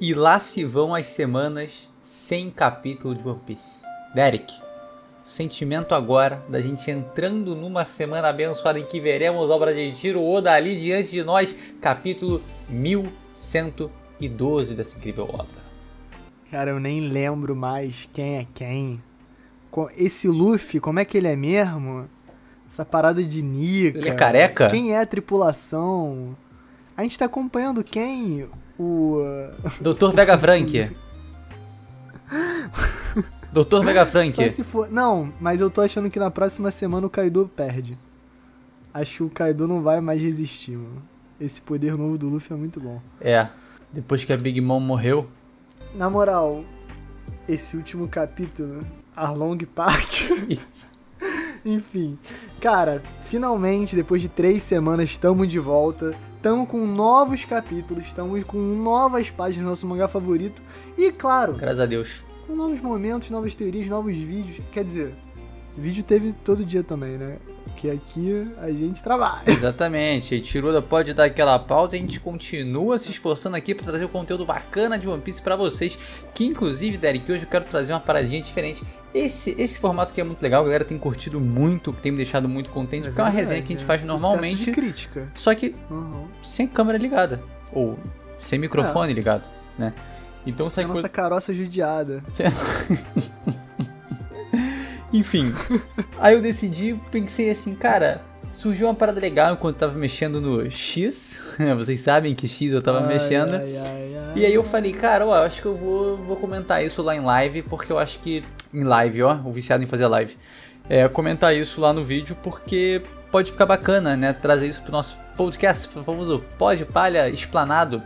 E lá se vão as semanas sem capítulo de One Piece. Derek, sentimento agora da gente entrando numa semana abençoada em que veremos obra de Eiichiro Oda ali diante de nós, capítulo 1112 dessa incrível obra. Cara, eu nem lembro mais quem é quem. Esse Luffy, como é que ele é mesmo? Essa parada de Nika. Ele é careca? Quem é a tripulação? A gente tá acompanhando quem? O... Dr. Vegapunk. Dr. Vegapunk. Só se for... Não, mas eu tô achando que na próxima semana o Kaido perde. Acho que o Kaido não vai mais resistir, mano. Esse poder novo do Luffy é muito bom. É, depois que a Big Mom morreu. Na moral, esse último capítulo, Arlong Park... Isso. Enfim, cara, finalmente, depois de 3 semanas, estamos de volta. Estamos com novos capítulos, estamos com novas páginas do nosso mangá favorito. E, claro, Graças a Deus. com novos momentos, novas teorias, novos vídeos. Quer dizer, vídeo teve todo dia também, né? Porque aqui a gente trabalha. Exatamente. Eiichiro Oda pode dar aquela pausa e a gente continua se esforçando aqui para trazer um conteúdo bacana de One Piece para vocês. Que, inclusive, Derek, hoje eu quero trazer uma paradinha diferente. Esse formato aqui é muito legal, a galera tem curtido muito, tem me deixado muito contente, porque é uma resenha que a gente faz normalmente. Sucesso de crítica. Só que sem câmera ligada. Ou sem microfone ligado, né? Então sai nossa caroça judiada. Enfim, aí eu decidi, pensei assim, cara, surgiu uma parada legal enquanto eu tava mexendo no X, vocês sabem que X eu tava mexendo, e aí eu falei, cara, ó, eu acho que eu vou comentar isso lá em live, porque eu acho que, em live, ó, o viciado em fazer live, comentar isso lá no vídeo, porque pode ficar bacana, né, trazer isso pro nosso podcast, pro famoso Pod Palha Explanado.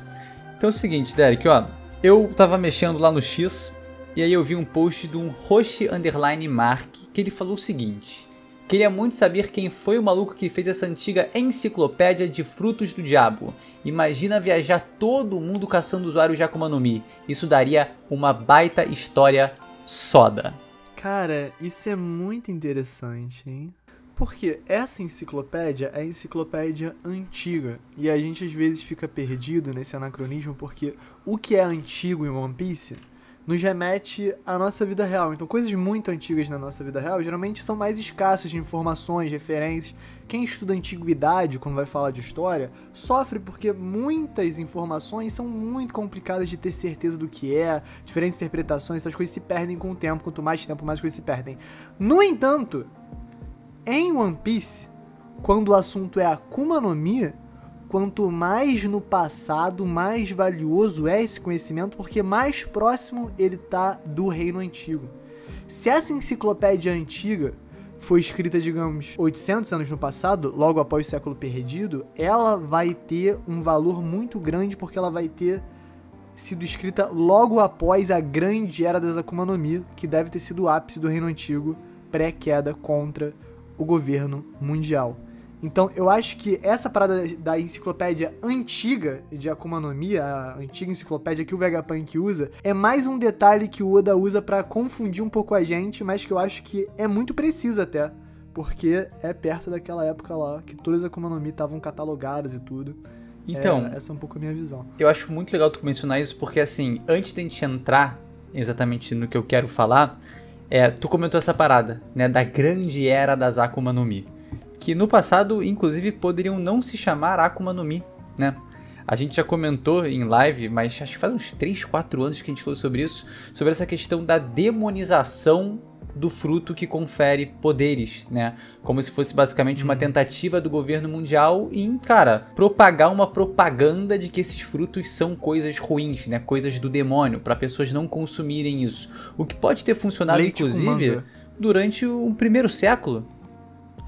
Então é o seguinte, Derek, ó, eu tava mexendo lá no X, e aí eu vi um post de um Roshi_Mark que ele falou o seguinte: queria muito saber quem foi o maluco que fez essa antiga enciclopédia de frutos do diabo. Imagina viajar todo mundo caçando usuários de Akuma no Mi. Isso daria uma baita história soda. Cara, isso é muito interessante, hein? Porque essa enciclopédia é a enciclopédia antiga. E a gente às vezes fica perdido nesse anacronismo porque o que é antigo em One Piece nos remete à nossa vida real. Então, coisas muito antigas na nossa vida real geralmente são mais escassas de informações, referências. Quem estuda antiguidade, quando vai falar de história, sofre porque muitas informações são muito complicadas de ter certeza do que é, diferentes interpretações, essas coisas se perdem com o tempo. Quanto mais tempo, mais coisas se perdem. No entanto, em One Piece, quando o assunto é Akuma no Mi, quanto mais no passado, mais valioso é esse conhecimento, porque mais próximo ele tá do reino antigo. Se essa enciclopédia antiga foi escrita, digamos, 800 anos no passado, logo após o século perdido, ela vai ter um valor muito grande, porque ela vai ter sido escrita logo após a grande era das Akuma no Mi, que deve ter sido o ápice do reino antigo, pré-queda contra o governo mundial. Então, eu acho que essa parada da enciclopédia antiga de Akuma no Mi, a antiga enciclopédia que o Vegapunk usa, é mais um detalhe que o Oda usa pra confundir um pouco a gente, mas que eu acho que é muito preciso até, porque é perto daquela época lá que todas as Akuma no Mi estavam catalogadas e tudo. Então, essa é um pouco a minha visão. Eu acho muito legal tu mencionar isso, porque assim, antes de a gente entrar exatamente no que eu quero falar, tu comentou essa parada, né, da grande era das Akuma no Mi. Que no passado, inclusive, poderiam não se chamar Akuma no Mi, né? A gente já comentou em live, mas acho que faz uns 3, 4 anos que a gente falou sobre isso, sobre essa questão da demonização do fruto que confere poderes, né? Como se fosse basicamente uma tentativa do governo mundial em, cara, propagar uma propaganda de que esses frutos são coisas ruins, né? Coisas do demônio, para pessoas não consumirem isso. O que pode ter funcionado, inclusive, durante o primeiro século,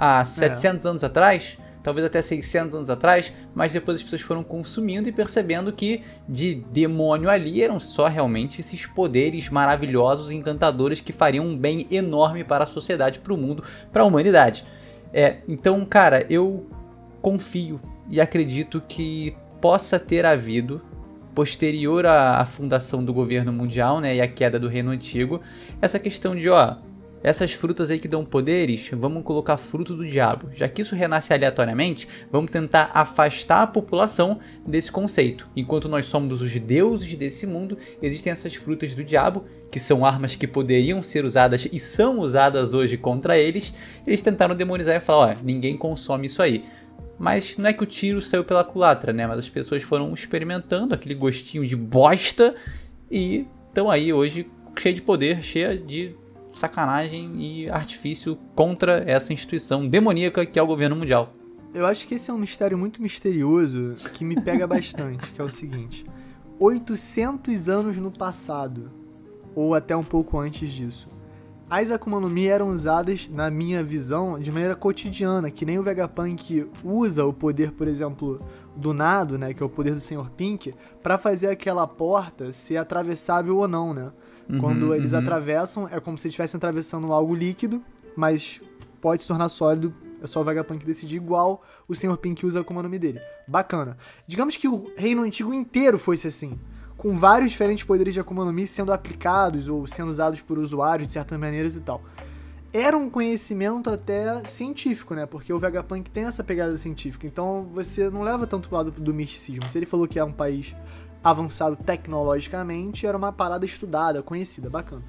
há 700 anos atrás, talvez até 600 anos atrás, mas depois as pessoas foram consumindo e percebendo que de demônio ali eram só realmente esses poderes maravilhosos e encantadores que fariam um bem enorme para a sociedade, para o mundo, para a humanidade. Então, cara, eu confio e acredito que possa ter havido, posterior à fundação do governo mundial, né, e à queda do reino antigo, essa questão de, essas frutas aí que dão poderes, vamos colocar fruto do diabo. Já que isso renasce aleatoriamente, vamos tentar afastar a população desse conceito. Enquanto nós somos os deuses desse mundo, existem essas frutas do diabo, que são armas que poderiam ser usadas e são usadas hoje contra eles. Eles tentaram demonizar e falar, ó, ninguém consome isso aí. Mas não é que o tiro saiu pela culatra, né? Mas as pessoas foram experimentando aquele gostinho de bosta e estão aí hoje cheio de poder, cheia de sacanagem e artifício contra essa instituição demoníaca que é o governo mundial. Eu acho que esse é um mistério muito misterioso que me pega bastante, que é o seguinte. 800 anos no passado, ou até um pouco antes disso, as Akuma no Mi eram usadas, na minha visão, de maneira cotidiana, que nem o Vegapunk usa o poder, por exemplo, do Nado, né, que é o poder do Sr. Pink, pra fazer aquela porta ser atravessável ou não, né? Quando eles atravessam, é como se estivessem atravessando algo líquido, mas pode se tornar sólido, é só o Vegapunk decidir, igual o Sr. Pink usa a Akuma no Mi dele. Bacana. Digamos que o Reino Antigo inteiro fosse assim, com vários diferentes poderes de Akuma no Mi sendo aplicados ou sendo usados por usuários de certas maneiras e tal. Era um conhecimento até científico, né? Porque o Vegapunk tem essa pegada científica, então você não leva tanto pro lado do misticismo. Se ele falou que é um país avançado tecnologicamente, era uma parada estudada, conhecida, bacana.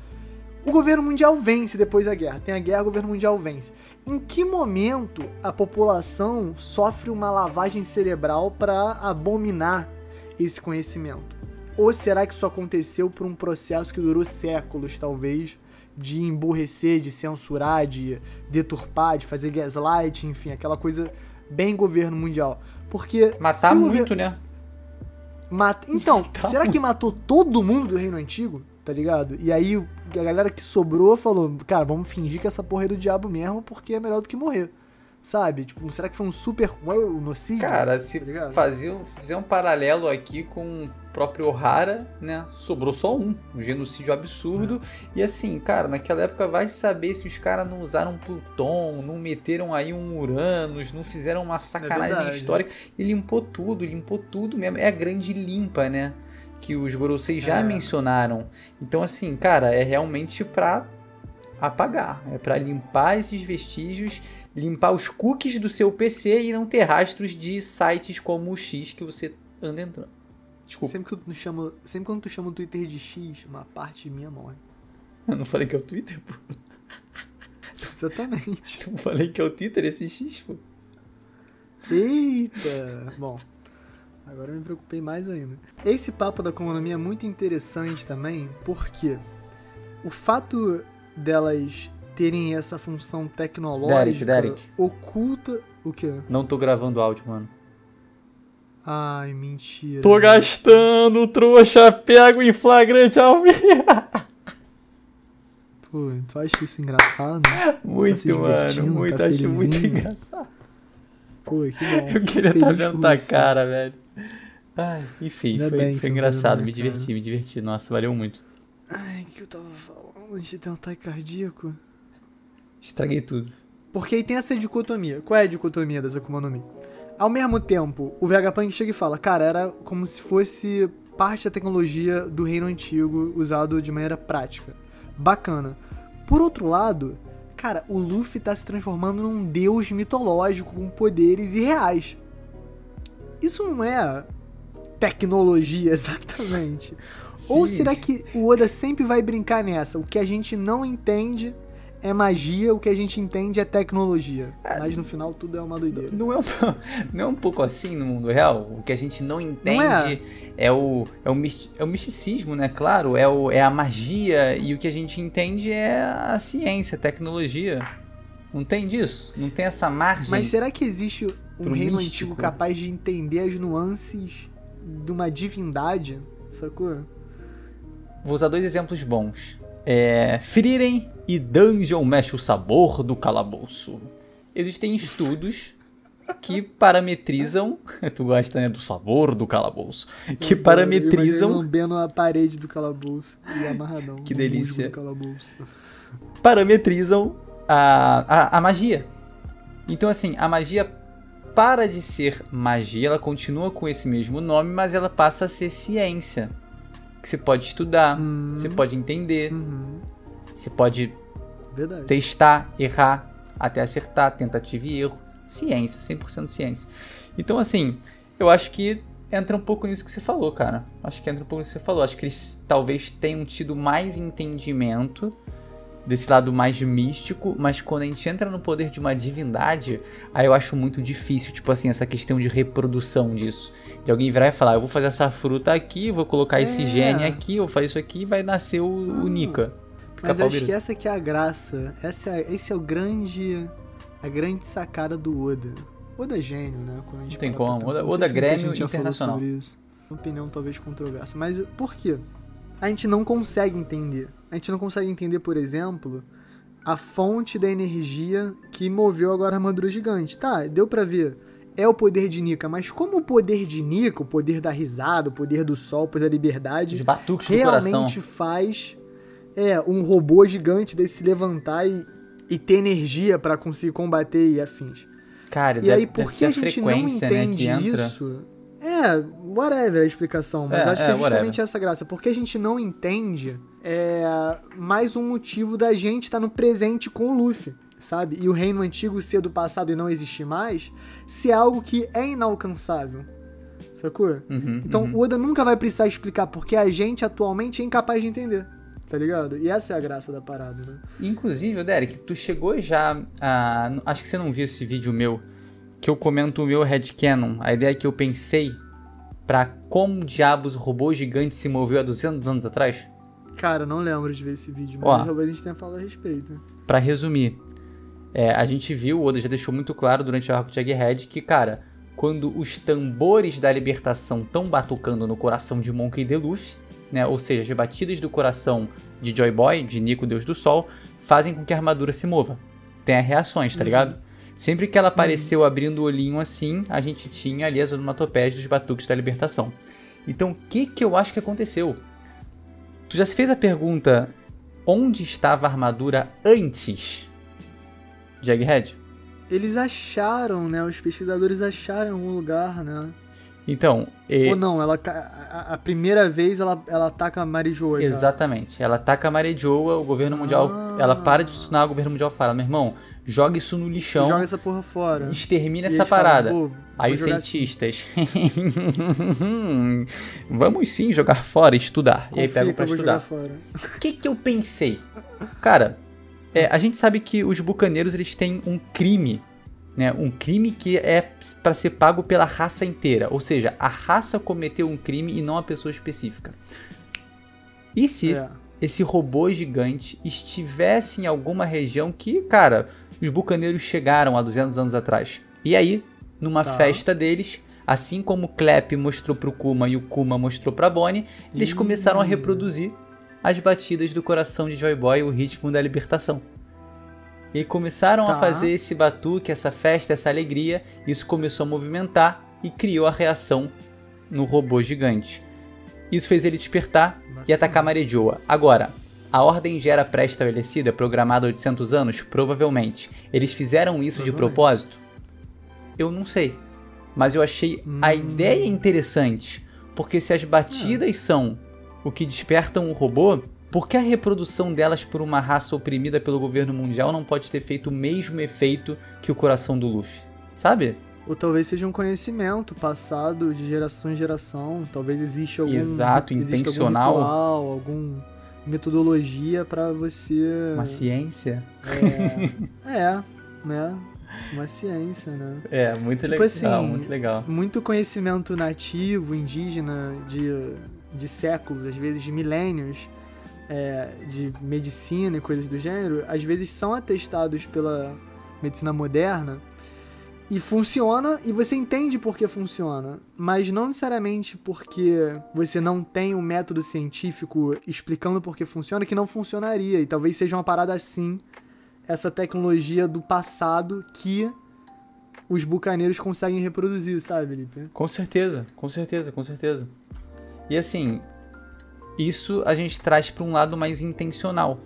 O governo mundial vence depois da guerra. Tem a guerra, o governo mundial vence. Em que momento a população sofre uma lavagem cerebral para abominar esse conhecimento? Ou será que isso aconteceu por um processo que durou séculos, talvez, de emburrecer, de censurar, de deturpar, de fazer gaslight, enfim, aquela coisa bem governo mundial? Porque matar muito, né? Então, será que matou todo mundo do Reino Antigo? Tá ligado? E aí a galera que sobrou falou, cara, vamos fingir que essa porra é do diabo mesmo, porque é melhor do que morrer. Sabe? Tipo, será que foi um super nocídio? Cara, se fizer um paralelo aqui com o próprio Ohara, né? Sobrou só um genocídio absurdo. E assim, cara, naquela época vai saber se os caras não usaram Pluton, não meteram aí um Uranus, não fizeram uma sacanagem histórica. E limpou tudo mesmo. É a grande limpa, né? Que os Gorosei já mencionaram. Então assim, cara, é realmente pra apagar. É pra limpar esses vestígios, limpar os cookies do seu PC e não ter rastros de sites como o X que você anda entrando. Desculpa. Sempre quando tu chama o Twitter de X, uma parte minha morre. Eu não falei que é o Twitter, pô. Exatamente. Eu falei que é o Twitter esse X, pô. Eita! Bom, agora eu me preocupei mais ainda. Esse papo da economia é muito interessante também, porque o fato delas terem essa função tecnológica Derek. Oculta... O quê? Não tô gravando áudio, mano. Ai, mentira. Tô gastando, trouxa, pego em flagrante ao vivo. Pô, tu acha isso engraçado? Muito, tá mano, muito, tá acho muito engraçado. Pô, que bom. Eu queria estar vendo tua cara, velho. Ai, enfim, foi engraçado, me diverti. Nossa, valeu muito. Ai, o que eu tava falando antes de ter um ataque cardíaco? Estraguei tudo. Porque aí tem essa dicotomia. Qual é a dicotomia das Akuma no Mi? Ao mesmo tempo, o Vegapunk chega e fala, cara, era como se fosse parte da tecnologia do Reino Antigo usado de maneira prática. Bacana. Por outro lado, cara, o Luffy tá se transformando num deus mitológico com poderes irreais. Isso não é tecnologia exatamente. Sim. Ou será que o Oda sempre vai brincar nessa? O que a gente não entende é magia, o que a gente entende é tecnologia. Mas no final tudo é uma doideira. Não é um pouco assim no mundo real? O que a gente não entende não é o misticismo, né? Claro, é a magia, e o que a gente entende é a ciência, a tecnologia. Não tem disso? Não tem essa margem? Mas será que existe um reino místico antigo capaz de entender as nuances de uma divindade? Sacou? Vou usar dois exemplos bons. Frieren e Dungeon mexe o sabor do calabouço. Existem estudos que parametrizam... Tu gosta, né, do sabor do calabouço. Que parametrizam... Eu lambendo a parede do calabouço e amarradão. Que delícia. Do calabouço. Parametrizam a magia. Então, assim, a magia para de ser magia, ela continua com esse mesmo nome, mas ela passa a ser ciência. Que você pode estudar, você pode entender, você pode Verdade. testar, errar, até acertar, tentativa e erro. Ciência, 100% ciência. Então, assim, eu acho que entra um pouco nisso que você falou, cara. Acho que eles talvez tenham tido mais entendimento desse lado mais místico, mas quando a gente entra no poder de uma divindade, aí eu acho muito difícil, tipo assim, essa questão de reprodução disso. De alguém virar e falar, eu vou fazer essa fruta aqui, vou colocar esse gene aqui, vou fazer isso aqui e vai nascer o Nika. Mas eu acho que essa que é a graça. Esse é a grande sacada do Oda. Oda é gênio, né? Quando a gente não tem como. Oda Grêmio Internacional. Uma opinião talvez controversa. Mas por quê? A gente não consegue entender. A gente não consegue entender, por exemplo, a fonte da energia que moveu agora a armadura gigante. Tá, deu pra ver. É o poder de Nika, mas como o poder de Nika, o poder da risada, o poder do sol, o poder da liberdade, os batuques do coração, realmente faz um robô gigante desse se levantar e ter energia pra conseguir combater e afins. Cara, e aí, por que a gente não entende isso? Whatever a explicação, mas acho que é justamente essa graça. Porque a gente não entende mais um motivo da gente estar no presente com o Luffy, sabe? E o reino antigo ser do passado e não existir mais, se é algo que é inalcançável, sacou? Então o Oda nunca vai precisar explicar porque a gente atualmente é incapaz de entender, tá ligado? E essa é a graça da parada, né? Inclusive, Derek, tu chegou já a... Acho que você não viu esse vídeo meu, que eu comento o meu headcanon, a ideia que eu pensei pra como diabos o robô gigante se moveu há 200 anos atrás? Cara, não lembro de ver esse vídeo, mas talvez a gente tenha falado a respeito. Pra resumir, a gente viu, o Oda já deixou muito claro durante o arco de Egghead que, cara, quando os tambores da libertação estão batucando no coração de Monkey D. Luffy, né, ou seja, as batidas do coração de Joy Boy, de Nico, Deus do Sol, fazem com que a armadura se mova. Tem reações, tá ligado? Sempre que ela apareceu abrindo o olhinho assim, a gente tinha ali as onomatopeias dos batuques da libertação. Então, o que eu acho que aconteceu? Tu já se fez a pergunta, onde estava a armadura antes de Egghead? Eles acharam, né? Os pesquisadores acharam em algum lugar, né? Então... Ou não, a primeira vez ela ataca a Marijoa. Exatamente. Ela ataca a Marijoa, o governo mundial... Ela para de funcionar, o governo mundial fala, meu irmão, joga isso no lixão. Joga essa porra fora. Extermina essa parada. Falam, aí os cientistas... Vamos sim jogar fora e estudar. Confia, e aí pegam pra estudar. O que eu pensei? Cara, a gente sabe que os bucaneiros eles têm um crime, né? Um crime que é pra ser pago pela raça inteira. Ou seja, a raça cometeu um crime e não a pessoa específica. E se esse robô gigante estivesse em alguma região que, cara, os bucaneiros chegaram há 200 anos atrás? E aí, numa festa deles, assim como o Clep mostrou pro Kuma e o Kuma mostrou pra Bonnie, eles começaram a reproduzir as batidas do coração de Joy Boy, o ritmo da libertação. E aí começaram a fazer esse batuque, essa festa, essa alegria. Isso começou a movimentar e criou a reação no robô gigante. Isso fez ele despertar e atacar Marijoa. Agora, a ordem já era pré-estabelecida, programada há 800 anos? Provavelmente. Eles fizeram isso de propósito? Eu não sei. Mas eu achei a ideia interessante. Porque se as batidas são o que despertam o robô, por que a reprodução delas por uma raça oprimida pelo governo mundial não pode ter feito o mesmo efeito que o coração do Luffy? Sabe? Ou talvez seja um conhecimento passado de geração em geração. Talvez exista algum... intencional. Algum ritual, alguma metodologia pra você... Uma ciência? Né? Uma ciência, né? Muito tipo legal, assim, muito legal. Muito conhecimento nativo, indígena, de séculos, às vezes de milênios, de medicina e coisas do gênero, às vezes são atestados pela medicina moderna e funciona, e você entende por que funciona, mas não necessariamente porque você não tem um método científico explicando por que funciona, que não funcionaria, e talvez seja uma parada assim, essa tecnologia do passado que os bucaneiros conseguem reproduzir, sabe, Lipe? Com certeza. E assim, isso a gente traz para um lado mais intencional.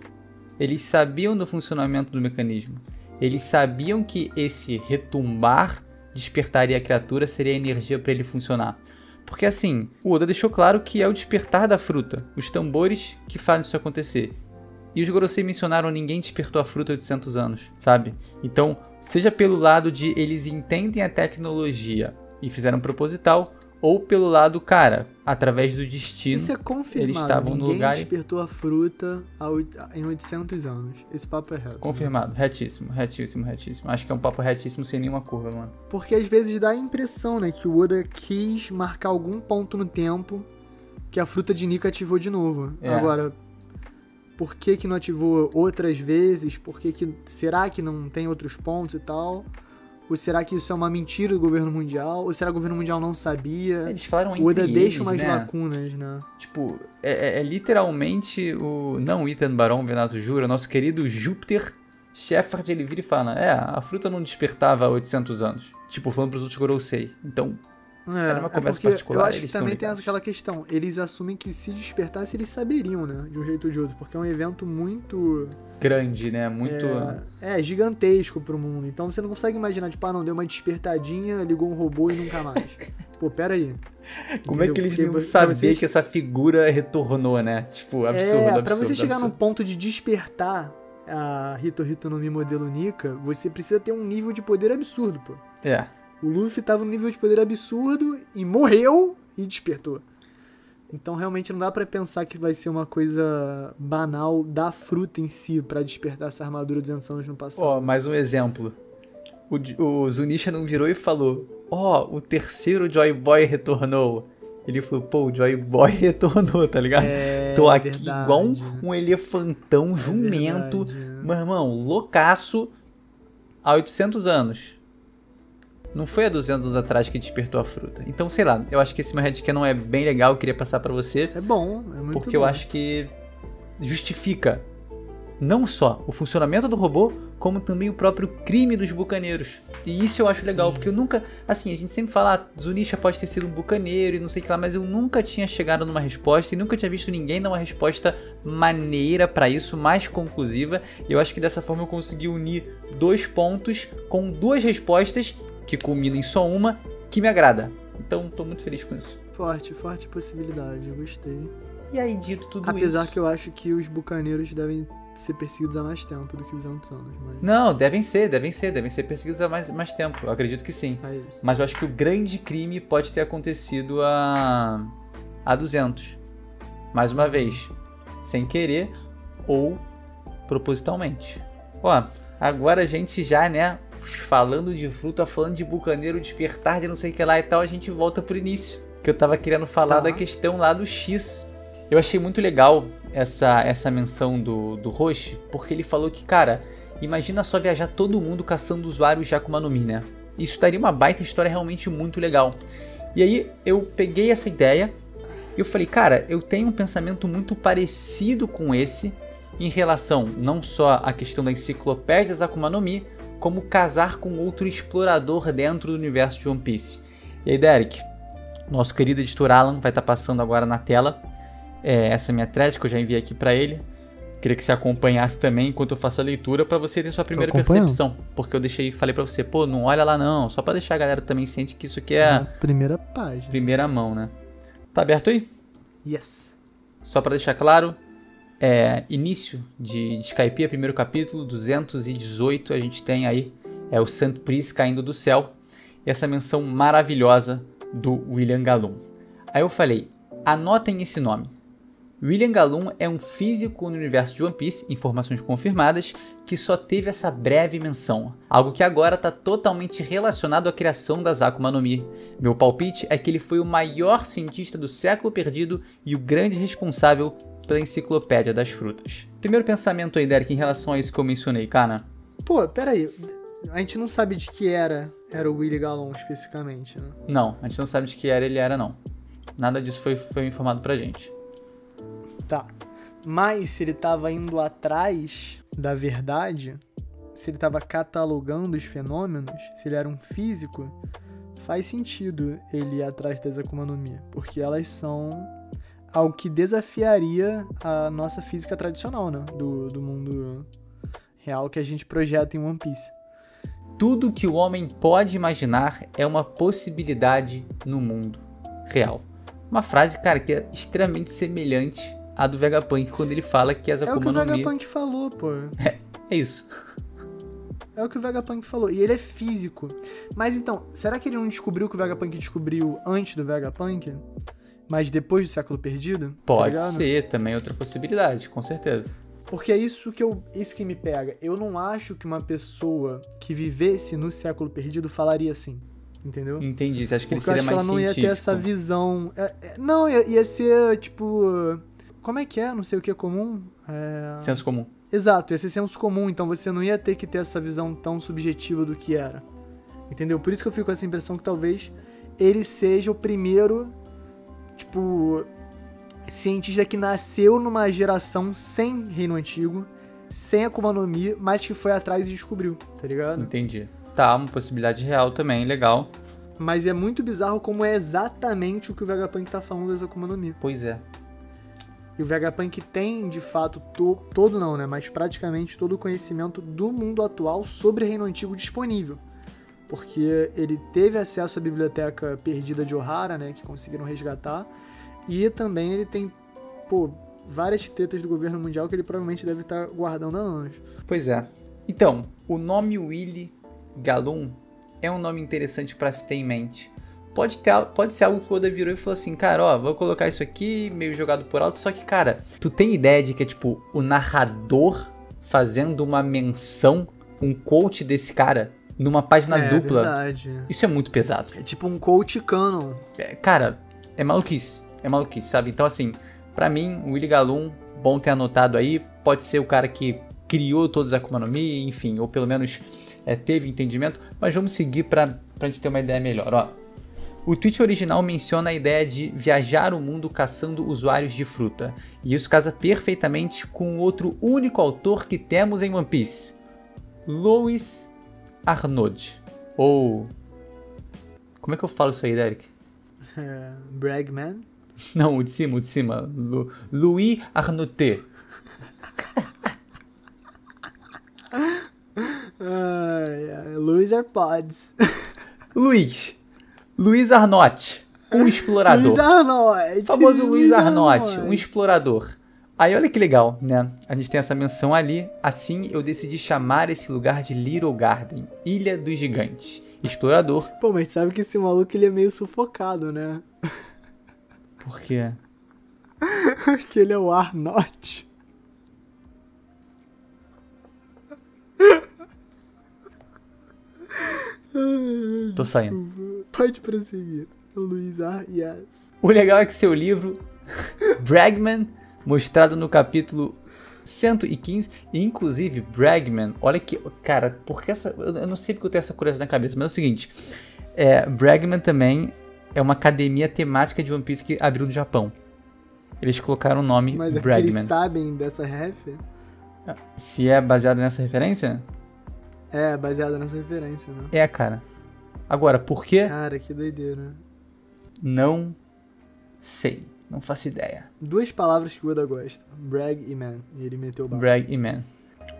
Eles sabiam do funcionamento do mecanismo. Eles sabiam que esse retumbar despertaria a criatura, seria a energia para ele funcionar. Porque assim, o Oda deixou claro que é o despertar da fruta, os tambores que fazem isso acontecer. E os Gorosei mencionaram ninguém despertou a fruta há 800 anos, sabe? Então, seja pelo lado de eles entendem a tecnologia e fizeram proposital, ou pelo lado, cara, através do destino, Isso é confirmado. eles estavam no lugar... Ninguém despertou a fruta em 800 anos. Esse papo é reto. Confirmado, né? Retíssimo. Acho que é um papo retíssimo sem nenhuma curva, mano. Porque às vezes dá a impressão, né, que o Oda quis marcar algum ponto no tempo que a fruta de Nika ativou de novo. Agora, por que não ativou outras vezes? Será que não tem outros pontos e tal? Ou será que isso é uma mentira do governo mundial? Ou será que o governo mundial não sabia? Eles falaram entre o Oda eles, deixa umas né? lacunas, né? Tipo, é literalmente não Ethan Barão Venazo Jura, nosso querido Júpiter Shepherd, ele vira e fala, a fruta não despertava há 800 anos. Tipo, falando pros outros Gorosei. Então, era uma conversa particular. Eu acho que também tem aquela questão. Eles assumem que se despertasse, eles saberiam, né? De um jeito ou de outro. Porque é um evento muito... grande, né? Muito... gigantesco pro mundo. Então você não consegue imaginar, tipo, não, deu uma despertadinha, ligou um robô e nunca mais. Pô, pera aí. Como é que eles não sabiam que essa figura retornou, né? Tipo, absurdo. Pra você chegar num ponto de despertar a Hito no Mi modelo Nika, você precisa ter um nível de poder absurdo, pô. O Luffy tava num nível de poder absurdo e morreu e despertou. Então realmente não dá pra pensar que vai ser uma coisa banal da fruta em si pra despertar essa armadura 200 anos no passado. Mais um exemplo. O Zunisha não virou e falou, o terceiro Joy Boy retornou. Ele falou, o Joy Boy retornou, tá ligado? Tô aqui verdade. Igual um elefantão jumento, meu irmão, loucaço, há 800 anos. Não foi há 200 anos atrás que despertou a fruta. Então, sei lá, eu acho que esse meu headcanon é bem legal, eu queria passar pra você. É bom, é muito porque bom. Eu acho que justifica não só o funcionamento do robô, como também o próprio crime dos bucaneiros. E isso eu acho legal, porque eu nunca... Assim, a gente sempre fala, Zunisha pode ter sido um bucaneiro e não sei o que lá, mas eu nunca tinha chegado numa resposta e nunca tinha visto ninguém dar uma resposta maneira pra isso, mais conclusiva. E eu acho que dessa forma eu consegui unir 2 pontos com 2 respostas que culmina em só uma, que me agrada. Então, tô muito feliz com isso. Forte possibilidade, eu gostei. E aí, dito tudo isso... Apesar que eu acho que os bucaneiros devem ser perseguidos há mais tempo do que 200 anos. Mas... Não, devem ser perseguidos há mais tempo. Eu acredito que sim. É isso. Mas eu acho que o grande crime pode ter acontecido há 200. Mais uma vez, sem querer ou propositalmente. Agora a gente já, né... falando de fruta, falando de bucaneiro, despertar de não sei o que lá e tal, a gente volta pro início. Que eu tava querendo falar da questão lá do X. Eu achei muito legal essa menção do Roshi, porque ele falou que, cara, imagina só viajar todo mundo caçando usuários de Akuma no Mi, né? Isso daria uma baita história realmente muito legal. E aí eu peguei essa ideia e eu falei, cara, eu tenho um pensamento muito parecido com esse em relação não só à questão da enciclopédia das Akuma no Mi, como casar com outro explorador dentro do universo de One Piece. E aí, Derek, nosso querido editor Alan vai estar passando agora na tela essa minha thread que eu já enviei aqui para ele. Queria que você acompanhasse também enquanto eu faço a leitura para você ter sua primeira percepção. Porque eu falei para você, não olha lá não, só para deixar a galera também ciente que isso aqui é a primeira página. Primeira mão, né? Tá aberto aí? Yes. Só para deixar claro, início de Skypiea, primeiro capítulo, 218, a gente tem aí o Saint Priest caindo do céu, e essa menção maravilhosa do William Galum. Aí eu falei, anotem esse nome. William Galum é um físico no universo de One Piece, informações confirmadas, que só teve essa breve menção, algo que agora está totalmente relacionado à criação das Akuma no Mi. Meu palpite é que ele foi o maior cientista do século perdido e o grande responsável pela enciclopédia das frutas. Primeiro pensamento aí, Derek, em relação a isso que eu mencionei, cara. Pera aí, a gente não sabe de que era o William Galum especificamente, né? Não, a gente não sabe de que ele era, não. Nada disso foi informado pra gente. Tá. Mas se ele tava indo atrás da verdade, se ele tava catalogando os fenômenos, se ele era um físico, faz sentido ele ir atrás das Akuma no Mi, porque elas são algo que desafiaria a nossa física tradicional, né? Do mundo real que a gente projeta em One Piece. Tudo que o homem pode imaginar é uma possibilidade no mundo real. Uma frase, cara, que é extremamente semelhante a do Vegapunk quando ele fala que as É o que Akuma o no Mi... Vegapunk falou, pô. É isso. É o que o Vegapunk falou. E ele é físico. Mas então, será que ele não descobriu o que o Vegapunk descobriu antes do Vegapunk? Mas depois do Século Perdido? Pode Tá ligado? ser também outra possibilidade, com certeza. Porque é isso que me pega. Eu não acho que uma pessoa que vivesse no Século Perdido falaria assim. Entendeu? Entendi. Você acha que ele Porque eu seria acho que mais ela não ia científico? ter essa visão. Não, ia ser tipo. Como é que é? Não sei o que é comum. Senso comum. Exato, ia ser senso comum, então você não ia ter que ter essa visão tão subjetiva do que era. Entendeu? Por isso que eu fico com essa impressão que talvez ele seja o primeiro, tipo, cientista que nasceu numa geração sem Reino Antigo, sem Akuma no Mi, mas que foi atrás e descobriu, tá ligado? Entendi. Tá, uma possibilidade real também, legal. Mas é muito bizarro como é exatamente o que o Vegapunk tá falando das Akuma no Mi. Pois é. E o Vegapunk tem, de fato, todo não, né? Mas praticamente todo o conhecimento do mundo atual sobre Reino Antigo disponível. Porque ele teve acesso à biblioteca perdida de Ohara, né? Que conseguiram resgatar. E também ele tem, várias tretas do governo mundial que ele provavelmente deve estar guardando há anos. Pois é. Então, o nome Willy Galum é um nome interessante pra se ter em mente. Pode ser algo que o Oda virou e falou assim, cara, ó, vou colocar isso aqui, meio jogado por alto, só que, cara, tu tem ideia de que é, tipo, o narrador fazendo uma menção, um quote desse cara, numa página dupla? É verdade. Isso é muito pesado. É tipo um coach canon. Cara, é maluquice, sabe? Então, assim, pra mim, o Willy Galum, bom ter anotado aí, pode ser o cara que criou todos os Akuma no Mi, enfim, ou pelo menos teve entendimento, mas vamos seguir pra gente ter uma ideia melhor, ó. O tweet original menciona a ideia de viajar o mundo caçando usuários de fruta, e isso casa perfeitamente com outro único autor que temos em One Piece, Louis Arnaud, ou... Como é que eu falo isso aí, Derek? Bragman? Não, o de cima, Louis Arnaud. Louis AirPods. Luiz Arnott, um explorador. Luiz Arnott. Famoso Luiz Arnott, um explorador. Aí olha que legal, né? A gente tem essa menção ali. Assim eu decidi chamar esse lugar de Little Garden, Ilha dos Gigantes. Explorador. Pô, mas sabe que esse maluco ele é meio sufocado, né? Por quê? Porque ele é o Arnott. Tô saindo. Pode prosseguir. Luiz yes. O legal é que seu livro, Bragman, mostrado no capítulo 115, e inclusive Bragman, olha que, cara, porque eu não sei porque eu tenho essa curiosidade na cabeça, mas é o seguinte, Bragman também é uma academia temática de One Piece que abriu no Japão. Eles colocaram o nome Mas Bragman. Mas eles sabem dessa ref? Se é baseado nessa referência? É, baseado nessa referência, né? Cara. Agora, por quê? Cara, que doideira. Não sei. Não faço ideia. 2 palavras que o Oda gosta. Brag e man. E ele meteu o barco. Brag e man.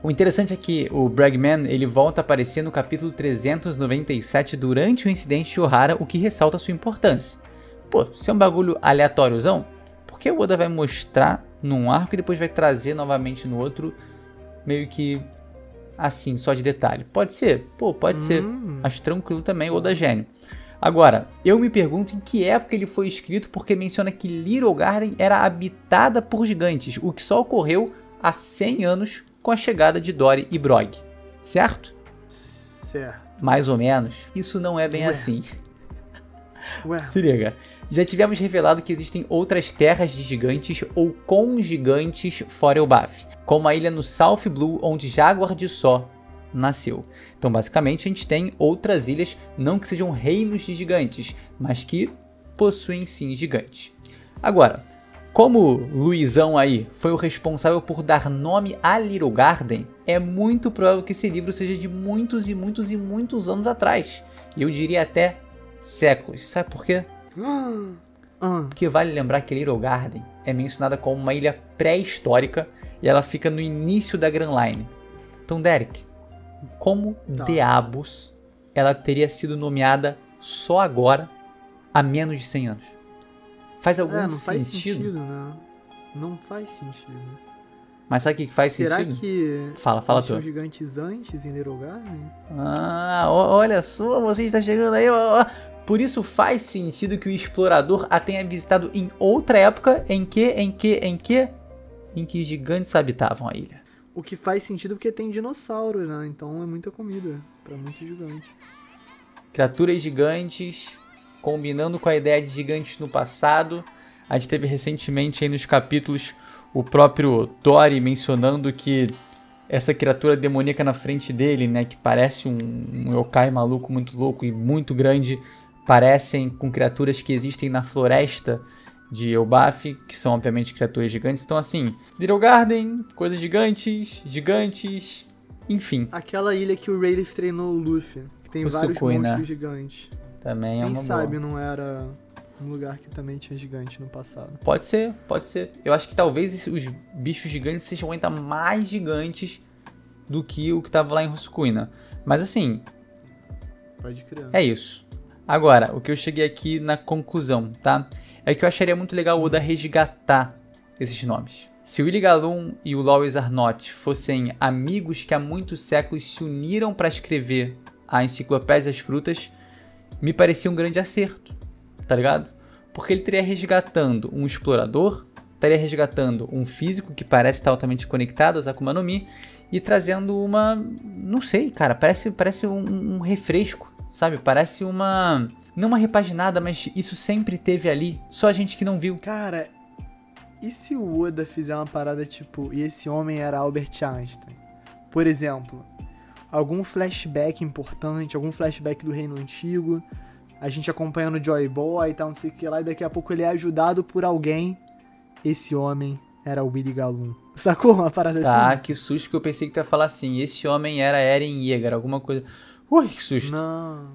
O interessante é que o Bragman, ele volta a aparecer no capítulo 397 durante o incidente de Ohara, o que ressalta a sua importância. Pô, se é um bagulho aleatóriozão, por que o Oda vai mostrar num arco e depois vai trazer novamente no outro, meio que assim, só de detalhe? Pode ser? Pô, pode ser. Acho tranquilo também, Oda gênio. Agora, eu me pergunto em que época ele foi escrito, porque menciona que Little Garden era habitada por gigantes, o que só ocorreu há 100 anos com a chegada de Dory e Brog. Certo? Certo. Mais ou menos. Isso não é bem assim. Ué. Se liga. Já tivemos revelado que existem outras terras de gigantes ou com gigantes fora Elbaf, como a ilha no South Blue, onde Jaguar de Só nasceu. Então, basicamente, a gente tem outras ilhas, não que sejam reinos de gigantes, mas que possuem sim gigantes. Agora, como Luizão aí foi o responsável por dar nome a Little Garden, é muito provável que esse livro seja de muitos e muitos e muitos anos atrás. E eu diria até séculos. Sabe por quê? Porque vale lembrar que Little Garden é mencionada como uma ilha pré-histórica e ela fica no início da Grand Line. Então, Derek, como diabos ela teria sido nomeada só agora, há menos de 100 anos? Faz algum não sentido? faz sentido, né? Não faz sentido. Mas sabe o que faz Será sentido? que Fala eles tu. tinham gigantes antes em Little Garden? Olha só, você está chegando aí. Ó. Por isso faz sentido que o explorador a tenha visitado em outra época em que gigantes habitavam a ilha. O que faz sentido porque tem dinossauros, né? Então é muita comida pra muito gigante. Criaturas gigantes, combinando com a ideia de gigantes no passado. A gente teve recentemente aí nos capítulos o próprio Tori mencionando que essa criatura demoníaca na frente dele, né, que parece um yokai maluco muito louco e muito grande, parecem com criaturas que existem na floresta de Elbaf, que são obviamente criaturas gigantes. Então assim, Little Garden, coisas gigantes, enfim. Aquela ilha que o Rayleigh treinou o Luffy, que tem O vários Sukui, monstros né? gigantes. Também é Quem uma sabe boa. não era um lugar que também tinha gigante no passado. Pode ser. Eu acho que talvez os bichos gigantes sejam ainda mais gigantes do que o que tava lá em Hosukuina. Mas assim, Pode crer. é isso. Agora, o que eu cheguei aqui na conclusão, tá? É que eu acharia muito legal o Oda resgatar esses nomes. Se o Willy Galum e o Lawes Arnott fossem amigos que há muitos séculos se uniram para escrever a Enciclopédia das Frutas, me parecia um grande acerto, tá ligado? Porque ele estaria resgatando um explorador, estaria resgatando um físico que parece estar altamente conectado aos Akuma no Mi e trazendo uma... não sei, cara, parece um refresco, sabe? Parece uma... não uma repaginada, mas isso sempre teve ali, só a gente que não viu. Cara, e se o Oda fizer uma parada tipo, e esse homem era Albert Einstein? Por exemplo, algum flashback importante, algum flashback do Reino Antigo, a gente acompanhando o Joy Boy e tal, não sei o que lá, e daqui a pouco ele é ajudado por alguém. Esse homem era o Willy Galum. Sacou uma parada Tá, assim? que susto que eu pensei que tu ia falar assim, esse homem era Eren Yeager, alguma coisa... Ui, que susto. Não.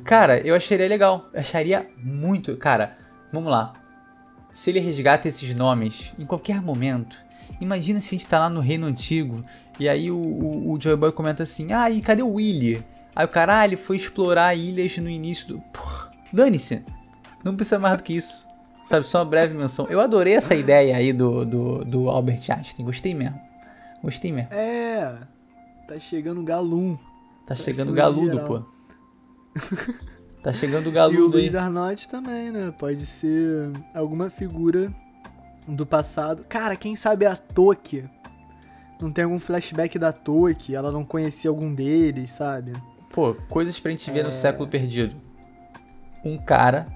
Cara, eu acharia legal. Acharia muito. Cara, vamos lá. Se ele resgata esses nomes em qualquer momento, imagina se a gente tá lá no Reino Antigo e aí o Joy Boy comenta assim: ah, e cadê o Willy? Aí o cara, ele foi explorar ilhas no início do. Porra, dane-se. Não precisa mais do que isso. Sabe, só uma breve menção. Eu adorei essa ideia aí do Albert Einstein. Gostei mesmo. É, tá chegando o Galum. Tá chegando o ser galudo, geral. pô. Tá chegando o E o galudo aí. Luiz Arnott também, né? Pode ser alguma figura do passado. Cara, quem sabe a Toki? Não tem algum flashback da Toki? Ela não conhecia algum deles, sabe? Pô, coisas pra gente ver no século perdido. Um cara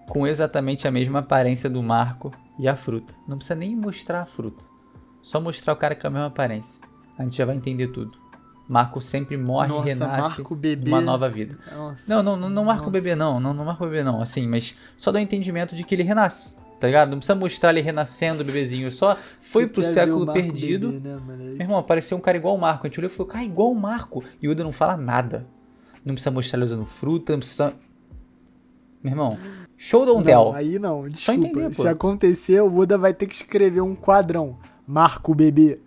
com exatamente a mesma aparência do Marco e a fruta. Não precisa nem mostrar a fruta. Só mostrar o cara com a mesma aparência. A gente já vai entender tudo. Marco sempre morre Nossa, e renasce Marco bebê. numa nova vida. Nossa, Não marca o bebê não marca o bebê não, assim, mas só dá o entendimento de que ele renasce, tá ligado? Não precisa mostrar ele renascendo, o bebezinho, só foi pro século perdido. Bebê, né, Meu irmão, apareceu um cara igual o Marco, a gente olhou e falou, cara, igual o Marco, e o Oda não fala nada. Não precisa mostrar ele usando fruta, não precisa... Meu irmão, show don't tell. Não, aí não, Só desculpa. entender, pô. Se acontecer, o Oda vai ter que escrever um quadrão. Marco bebê.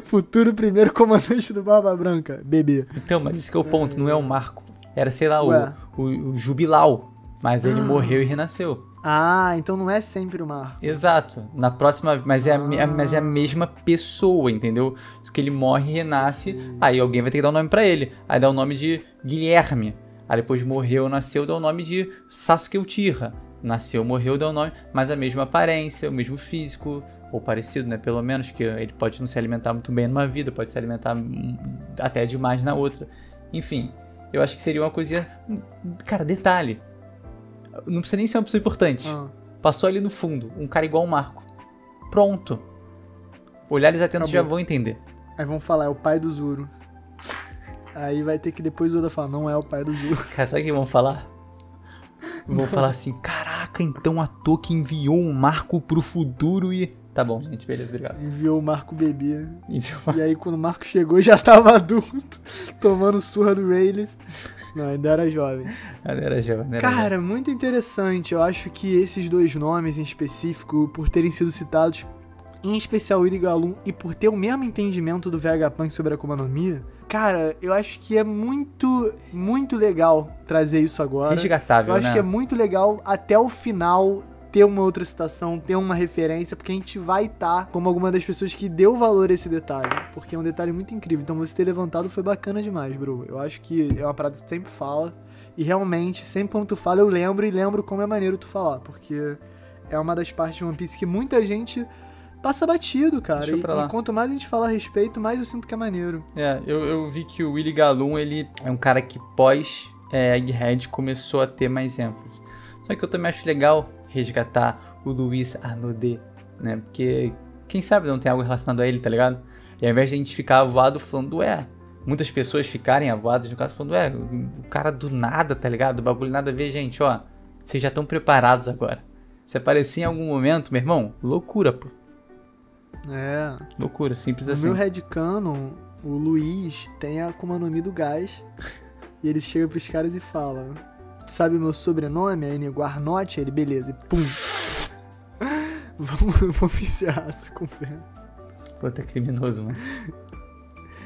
Futuro primeiro comandante do Barba Branca, bebê. Então, mas esse que é o ponto, não é o Marco. Era, sei lá, Ué. o Jubilau, mas ele morreu e renasceu. Ah, então não é sempre o Marco. Exato. Na próxima, mas é a mesma pessoa, entendeu? Só que ele morre e renasce, aí alguém vai ter que dar o nome pra ele. Aí dá o nome de Guilherme. Aí depois morreu, nasceu, dá o nome de Sasuke Uchiha. Nasceu, morreu, dá o nome, mas a mesma aparência, o mesmo físico, ou parecido, né? Pelo menos, que ele pode não se alimentar muito bem numa vida, pode se alimentar até demais na outra. Enfim, eu acho que seria uma coisinha... Cara, detalhe. Não precisa nem ser uma pessoa importante. Passou ali no fundo, um cara igual o Marco. Pronto. Olhares atentos já vão entender. Aí vão falar, é o pai do Zoro. Aí vai ter que depois o Oda falar, não é o pai do Zoro. Cara, sabe o que vão falar? Vão falar assim, caraca, então a Toki enviou um Marco pro futuro e... Tá bom, gente, beleza, obrigado. Enviou o Marco bebê. Enviou E aí quando o Marco chegou já tava adulto, tomando surra do Rayleigh. Não, ainda era jovem. Era jovem. Cara, muito interessante. Eu acho que esses dois nomes em específico, por terem sido citados, em especial o Willy Galum, e por ter o mesmo entendimento do Vegapunk sobre a Akuma no Mi, cara, eu acho que é muito, muito legal trazer isso agora. Resgatável, Eu acho né? que é muito legal até o final ter uma outra citação, ter uma referência, porque a gente vai estar como alguma das pessoas que deu valor a esse detalhe, porque é um detalhe muito incrível. Então você ter levantado foi bacana demais, bro. Eu acho que é uma parada que tu sempre fala, e realmente, sempre quando tu fala eu lembro, e lembro como é maneiro tu falar, porque é uma das partes de One Piece que muita gente passa batido, cara. E quanto mais a gente fala a respeito, mais eu sinto que é maneiro. Eu vi que o Willy Galum, ele é um cara que pós Egghead começou a ter mais ênfase. Só que eu também acho legal resgatar o Luis Arnaud, né? Porque quem sabe não tem algo relacionado a ele, tá ligado? E ao invés de a gente ficar avoado falando, muitas pessoas ficarem avoadas no caso falando, o cara do nada, tá ligado? O bagulho nada a ver, gente, ó. Vocês já estão preparados agora. Se aparecer em algum momento, meu irmão, loucura, pô. Loucura, simples assim. No meu headcanon, o Luiz tem a Akuma no Mi do gás. E ele chega pros caras e fala: sabe o meu sobrenome? Aí nego, Arnote, ele, beleza, e pum. Vamos viciar essa conversa. Pô, tá criminoso, mano.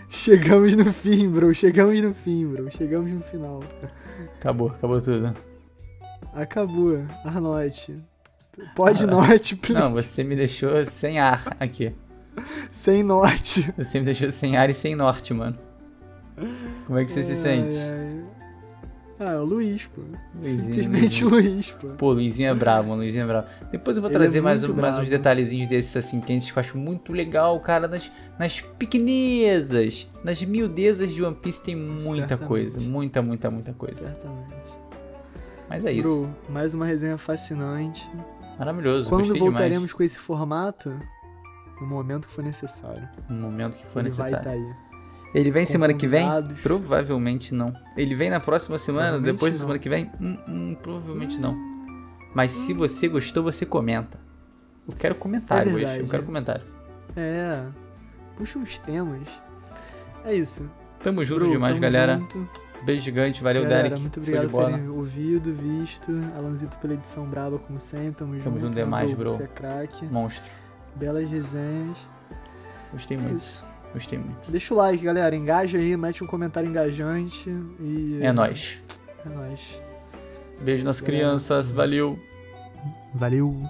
Chegamos no fim, bro. Chegamos no final. Acabou tudo. Acabou, Arnote. Pode norte, please. Não, você me deixou sem ar aqui. Sem norte. Você me deixou sem ar e sem norte, mano. Como é que você se sente? É o Luiz, pô. Simplesmente Luiz, pô. Pô, Luizinho é bravo, mano. Luizinho é bravo. Depois eu vou trazer mais uns detalhezinhos desses, assim, que eu acho muito legal, cara. Nas pequenezas, nas miudezas de One Piece tem muita coisa. Muita coisa. Certamente. Mas é isso. Bro, mais uma resenha fascinante. Maravilhoso, Quando voltaremos demais. com esse formato? No momento que for necessário. No momento que for Ele necessário. vai tá aí. Ele vem semana que vem? Convidados. Provavelmente não. Ele vem na próxima semana? Depois da semana que vem? Provavelmente não. Mas se você gostou, você comenta. Eu quero comentário hoje. Eu quero comentário. Puxa uns temas. É isso. Tamo junto demais, galera. Junto. Beijo gigante. Valeu, galera, Derek. Muito obrigado por terem ouvido, visto. Alanzito pela edição braba, como sempre. Tamo junto demais, bro. Você é craque. Monstro. Belas resenhas. Gostei muito. Isso. Gostei muito. Deixa o like, galera. Engaja aí, mete um comentário engajante e... É nóis. É nóis. Beijo nas crianças. Valeu. Valeu.